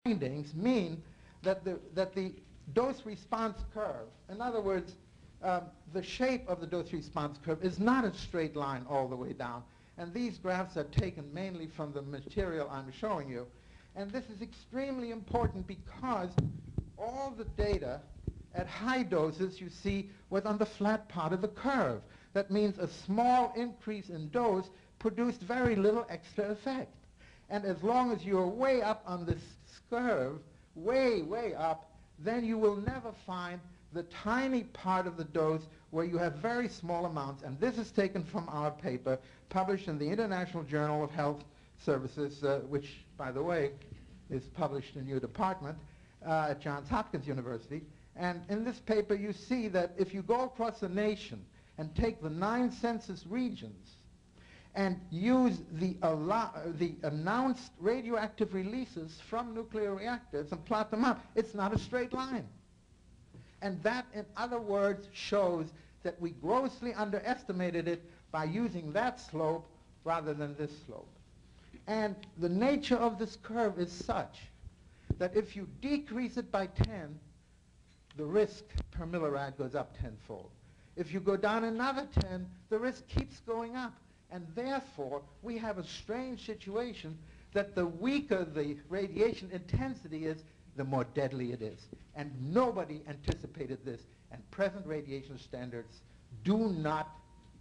findings mean that the dose-response curve, in other words, the shape of the dose-response curve is not a straight line all the way down. And these graphs are taken mainly from the material I'm showing you. And this is extremely important because all the data at high doses, you see, was on the flat part of the curve. That means a small increase in dose produced very little extra effect. And as long as you're way up on this curve, way, way up, then you will never find the tiny part of the dose where you have very small amounts. And this is taken from our paper published in the International Journal of Health Services, which, by the way, is published in your department at Johns Hopkins University. And in this paper, you see that if you go across the nation and take the 9 census regions and use the announced radioactive releases from nuclear reactors and plot them out, it's not a straight line. And that, in other words, shows that we grossly underestimated it by using that slope rather than this slope. And the nature of this curve is such that if you decrease it by 10, the risk per millirad goes up tenfold. If you go down another 10, the risk keeps going up. And therefore, we have a strange situation that the weaker the radiation intensity is, the more deadly it is. And nobody anticipated this. And present radiation standards do not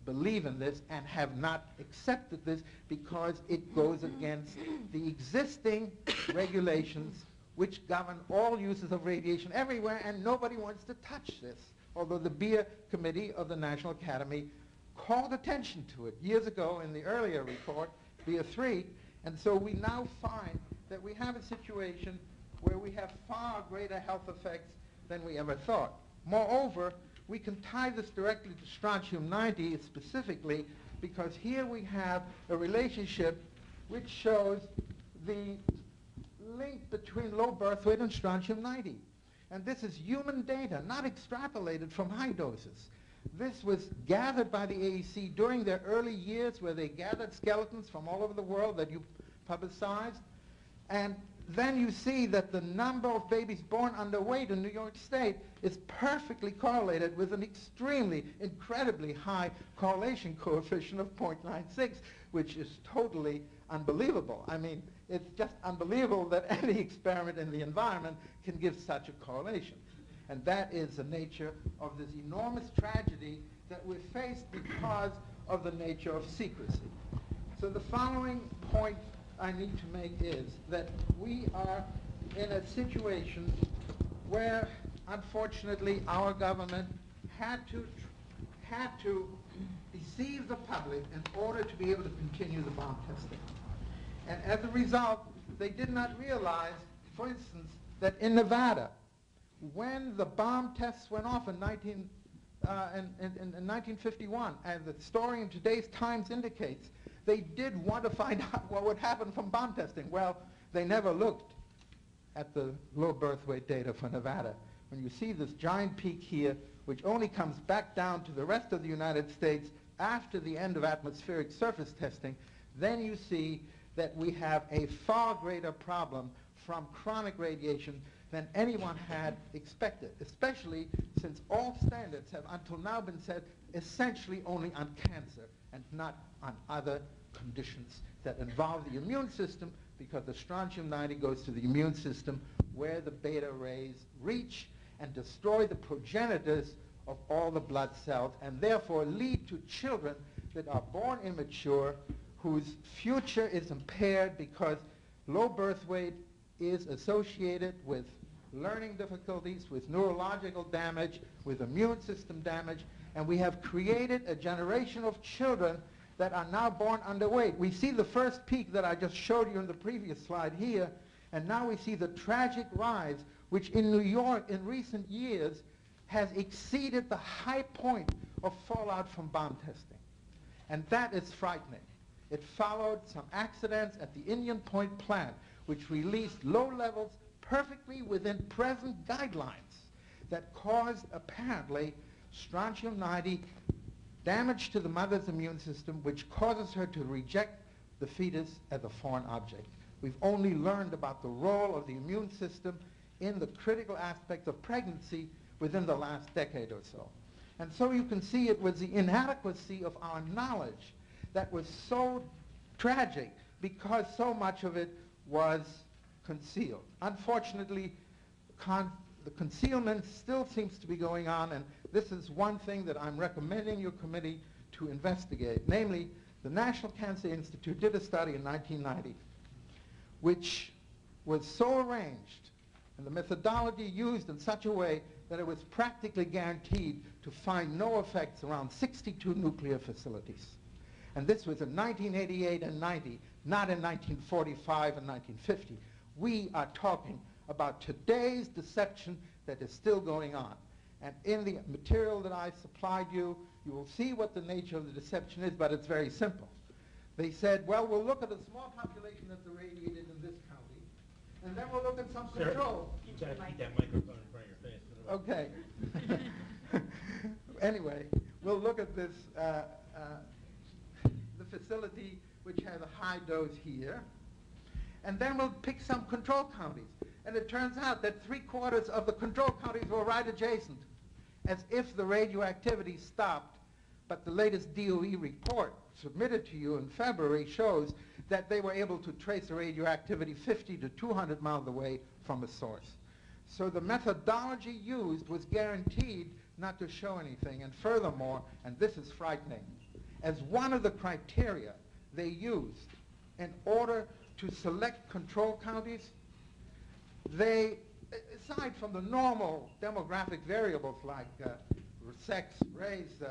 believe in this and have not accepted this because it goes against the existing regulations which govern all uses of radiation everywhere, and nobody wants to touch this. Although the Beer Committee of the National Academy called attention to it years ago in the earlier report, Beer 3, and so we now find that we have a situation where we have far greater health effects than we ever thought. Moreover, we can tie this directly to strontium-90 specifically because here we have a relationship which shows the link between low birth weight and strontium-90. And this is human data, not extrapolated from high doses. This was gathered by the AEC during their early years where they gathered skeletons from all over the world that you publicized. And then you see that the number of babies born underweight in New York State is perfectly correlated with an extremely, incredibly high correlation coefficient of 0.96, which is totally unbelievable. I mean, it's just unbelievable that any experiment in the environment can give such a correlation. And that is the nature of this enormous tragedy that we're faced because of the nature of secrecy. So the following point I need to make is that we are in a situation where, unfortunately, our government had to deceive the public in order to be able to continue the bomb testing. And as a result, they did not realize, for instance, that in Nevada, when the bomb tests went off in 1951, as the story in today's Times indicates, they did want to find out what would happen from bomb testing. Well, they never looked at the low birth weight data for Nevada. When you see this giant peak here, which only comes back down to the rest of the United States after the end of atmospheric surface testing, then you see that we have a far greater problem from chronic radiation than anyone had expected, especially since all standards have until now been set essentially only on cancer and not on other conditions that involve the immune system, because the strontium-90 goes to the immune system where the beta rays reach and destroy the progenitors of all the blood cells and therefore lead to children that are born immature whose future is impaired because low birth weight is associated with learning difficulties, with neurological damage, with immune system damage, and we have created a generation of children that are now born underweight. We see the first peak that I just showed you in the previous slide here, and now we see the tragic rise, which in New York in recent years has exceeded the high point of fallout from bomb testing. And that is frightening. It followed some accidents at the Indian Point plant, which released low levels perfectly within present guidelines that caused, apparently, strontium-90 damage to the mother's immune system, which causes her to reject the fetus as a foreign object. We've only learned about the role of the immune system in the critical aspects of pregnancy within the last decade or so. And so you can see it was the inadequacy of our knowledge that was so tragic because so much of it was concealed. Unfortunately, the concealment still seems to be going on, and this is one thing that I'm recommending your committee to investigate. Namely, the National Cancer Institute did a study in 1990 which was so arranged and the methodology used in such a way that it was practically guaranteed to find no effects around 62 nuclear facilities. And this was in 1988 and 90, not in 1945 and 1950. We are talking about today's deception that is still going on. And in the material that I supplied you, you will see what the nature of the deception is, but it's very simple. They said, well, we'll look at a small population that's irradiated in this county, and then we'll look at some control. You've got to keep that microphone in front of your face. Okay. Anyway, we'll look at this, the facility which has a high dose here, and then we'll pick some control counties. And it turns out that 3/4 of the control counties were right adjacent, as if the radioactivity stopped. But the latest DOE report submitted to you in February shows that they were able to trace the radioactivity 50 to 200 miles away from a source. So the methodology used was guaranteed not to show anything. And furthermore, and this is frightening, as one of the criteria they used in order to select control counties, they, aside from the normal demographic variables like sex, race,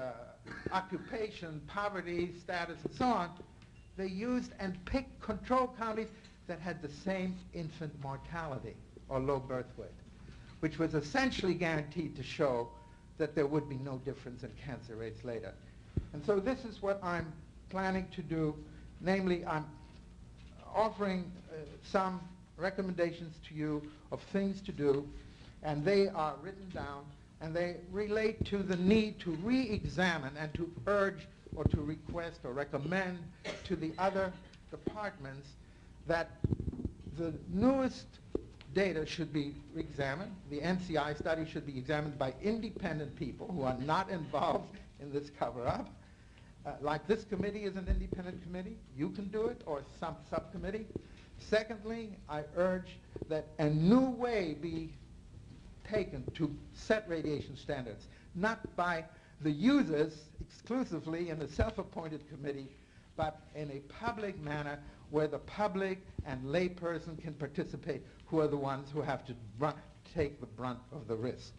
occupation, poverty, status, and so on, they used and picked control counties that had the same infant mortality or low birth weight, which was essentially guaranteed to show that there would be no difference in cancer rates later. And so this is what I'm planning to do. Namely, I'm offering some recommendations to you of things to do, and they are written down, and they relate to the need to re-examine and to urge or to request or recommend to the other departments that the newest data should be examined. The NCI study should be examined by independent people who are not involved in this cover-up. Like this committee is an independent committee. You can do it, or some subcommittee. Secondly, I urge that a new way be taken to set radiation standards, not by the users exclusively in a self-appointed committee, but in a public manner where the public and layperson can participate, who are the ones who have to take the brunt of the risk.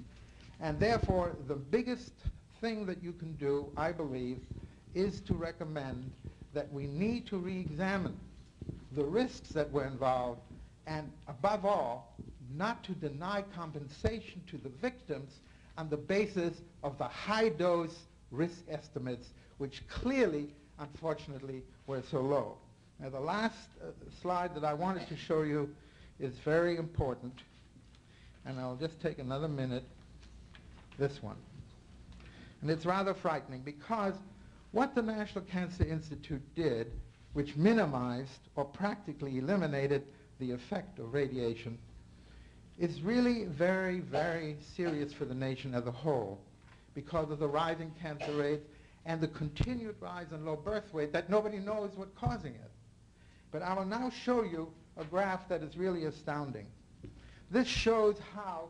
And therefore, the biggest thing that you can do, I believe, is to recommend that we need to re-examine the risks that were involved, and above all, not to deny compensation to the victims on the basis of the high dose risk estimates, which clearly, unfortunately, were so low. Now, the last slide that I wanted to show you is very important, and I'll just take another minute, this one. And it's rather frightening, because what the National Cancer Institute did, which minimized or practically eliminated the effect of radiation, is really very, very serious for the nation as a whole, because of the rising cancer rates and the continued rise in low birth weight that nobody knows what's causing it. But I will now show you a graph that is really astounding. This shows how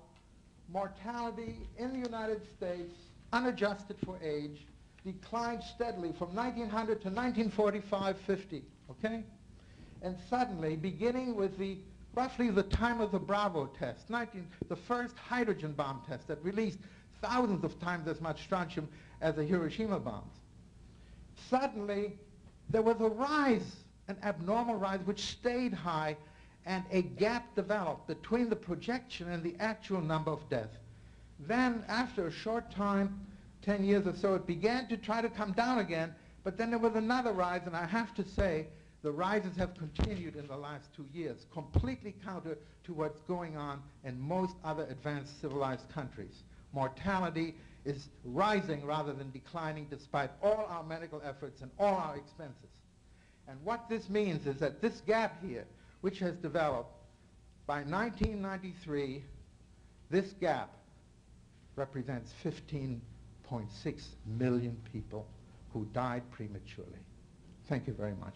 mortality in the United States, unadjusted for age, declined steadily from 1900 to 1945-50, okay? And suddenly, beginning with roughly the time of the Bravo test, the first hydrogen bomb test that released thousands of times as much strontium as the Hiroshima bombs, suddenly there was a rise, an abnormal rise, which stayed high, and a gap developed between the projection and the actual number of deaths. Then, after a short time, 10 years or so, it began to try to come down again, but then there was another rise, and I have to say, the rises have continued in the last 2 years, completely counter to what's going on in most other advanced civilized countries. Mortality is rising rather than declining, despite all our medical efforts and all our expenses. And what this means is that this gap here, which has developed. By 1993, this gap represents 15.6 million people who died prematurely. Thank you very much.